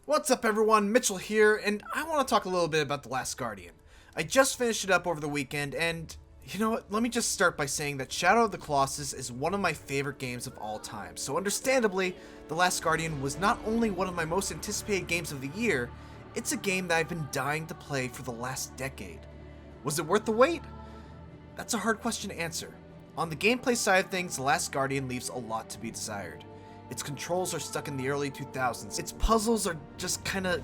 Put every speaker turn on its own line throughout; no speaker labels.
What's up everyone, Mitchell here, and I want to talk a little bit about The Last Guardian. I just finished it up over the weekend, and you know what, let me just start by saying that Shadow of the Colossus is one of my favorite games of all time, so understandably, The Last Guardian was not only one of my most anticipated games of the year, it's a game that I've been dying to play for the last decade. Was it worth the wait? That's a hard question to answer. On the gameplay side of things, The Last Guardian leaves a lot to be desired. Its controls are stuck in the early 2000s, its puzzles are just kinda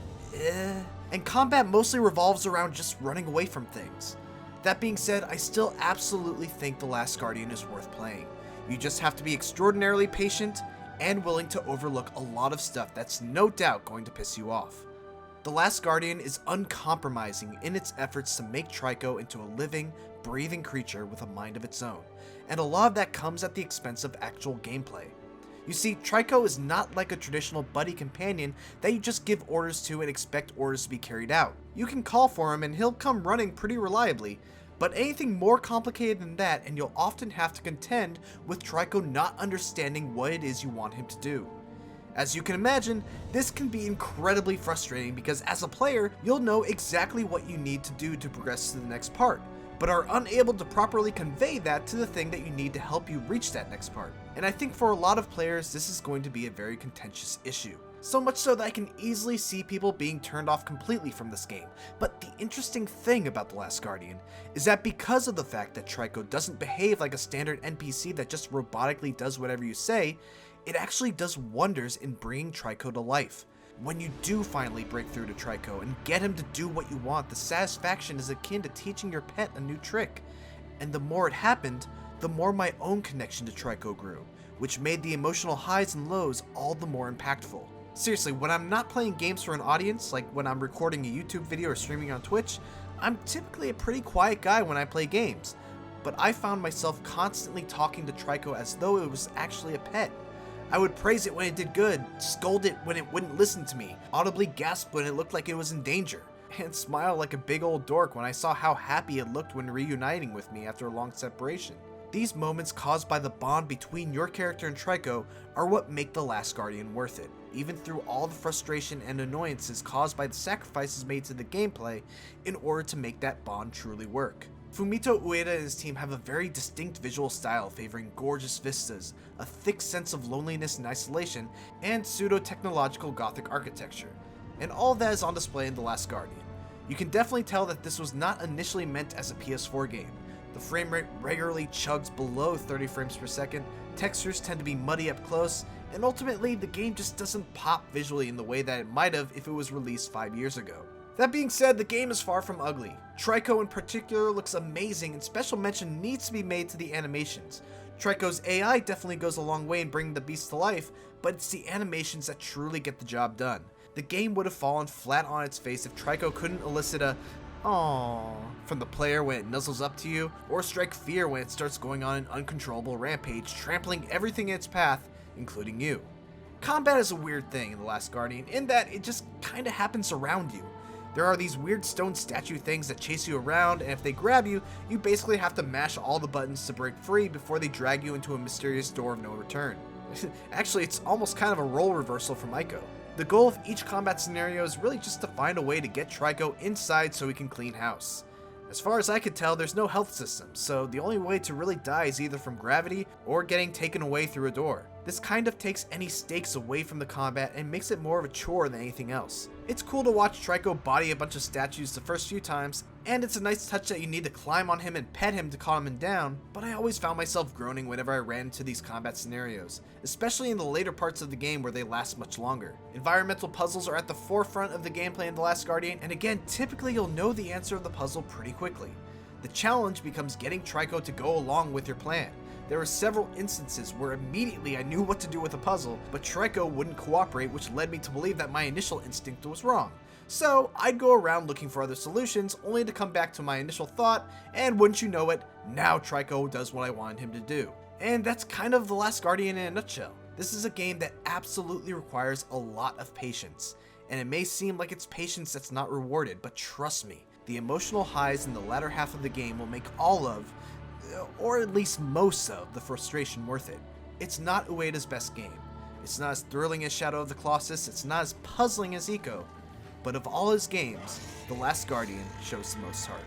and combat mostly revolves around just running away from things. That being said, I still absolutely think The Last Guardian is worth playing. You just have to be extraordinarily patient and willing to overlook a lot of stuff that's no doubt going to piss you off. The Last Guardian is uncompromising in its efforts to make Trico into a living, breathing creature with a mind of its own, and a lot of that comes at the expense of actual gameplay. You see, Trico is not like a traditional buddy companion that you just give orders to and expect orders to be carried out. You can call for him and he'll come running pretty reliably, but anything more complicated than that and you'll often have to contend with Trico not understanding what it is you want him to do. As you can imagine, this can be incredibly frustrating because as a player, you'll know exactly what you need to do to progress to the next part, but are unable to properly convey that to the thing that you need to help you reach that next part. And I think for a lot of players, this is going to be a very contentious issue. So much so that I can easily see people being turned off completely from this game. But the interesting thing about The Last Guardian is that because of the fact that Trico doesn't behave like a standard NPC that just robotically does whatever you say, it actually does wonders in bringing Trico to life. When you do finally break through to Trico and get him to do what you want, the satisfaction is akin to teaching your pet a new trick. And the more it happened, the more my own connection to Trico grew, which made the emotional highs and lows all the more impactful. Seriously, when I'm not playing games for an audience, like when I'm recording a YouTube video or streaming on Twitch, I'm typically a pretty quiet guy when I play games. But I found myself constantly talking to Trico as though it was actually a pet. I would praise it when it did good, scold it when it wouldn't listen to me, audibly gasp when it looked like it was in danger, and smile like a big old dork when I saw how happy it looked when reuniting with me after a long separation. These moments caused by the bond between your character and Trico are what make The Last Guardian worth it, even through all the frustration and annoyances caused by the sacrifices made to the gameplay in order to make that bond truly work. Fumito Ueda and his team have a very distinct visual style favoring gorgeous vistas, a thick sense of loneliness and isolation, and pseudo-technological gothic architecture, and all of that is on display in The Last Guardian. You can definitely tell that this was not initially meant as a PS4 game. The frame rate regularly chugs below 30 frames per second, textures tend to be muddy up close, and ultimately the game just doesn't pop visually in the way that it might have if it was released 5 years ago. That being said, the game is far from ugly. Trico in particular looks amazing and special mention needs to be made to the animations. Trico's AI definitely goes a long way in bringing the beast to life, but it's the animations that truly get the job done. The game would have fallen flat on its face if Trico couldn't elicit a "aww" from the player when it nuzzles up to you, or strike fear when it starts going on an uncontrollable rampage, trampling everything in its path, including you. Combat is a weird thing in The Last Guardian in that it just kinda happens around you. There are these weird stone statue things that chase you around, and if they grab you, you basically have to mash all the buttons to break free before they drag you into a mysterious door of no return. Actually, it's almost kind of a role reversal from Ico. The goal of each combat scenario is really just to find a way to get Trico inside so he can clean house. As far as I could tell, there's no health system, so the only way to really die is either from gravity or getting taken away through a door. This kind of takes any stakes away from the combat and makes it more of a chore than anything else. It's cool to watch Trico body a bunch of statues the first few times, and it's a nice touch that you need to climb on him and pet him to calm him down, but I always found myself groaning whenever I ran into these combat scenarios, especially in the later parts of the game where they last much longer. Environmental puzzles are at the forefront of the gameplay in The Last Guardian, and again, typically you'll know the answer of the puzzle pretty quickly. The challenge becomes getting Trico to go along with your plan. There were several instances where immediately I knew what to do with a puzzle, but Trico wouldn't cooperate, which led me to believe that my initial instinct was wrong. So I'd go around looking for other solutions, only to come back to my initial thought, and wouldn't you know it, now Trico does what I wanted him to do. And that's kind of The Last Guardian in a nutshell. This is a game that absolutely requires a lot of patience, and it may seem like it's patience that's not rewarded, but trust me, the emotional highs in the latter half of the game will make all of, or at least most of, the frustration worth it. It's not Ueda's best game. It's not as thrilling as Shadow of the Colossus, it's not as puzzling as Ico, but of all his games, The Last Guardian shows the most heart.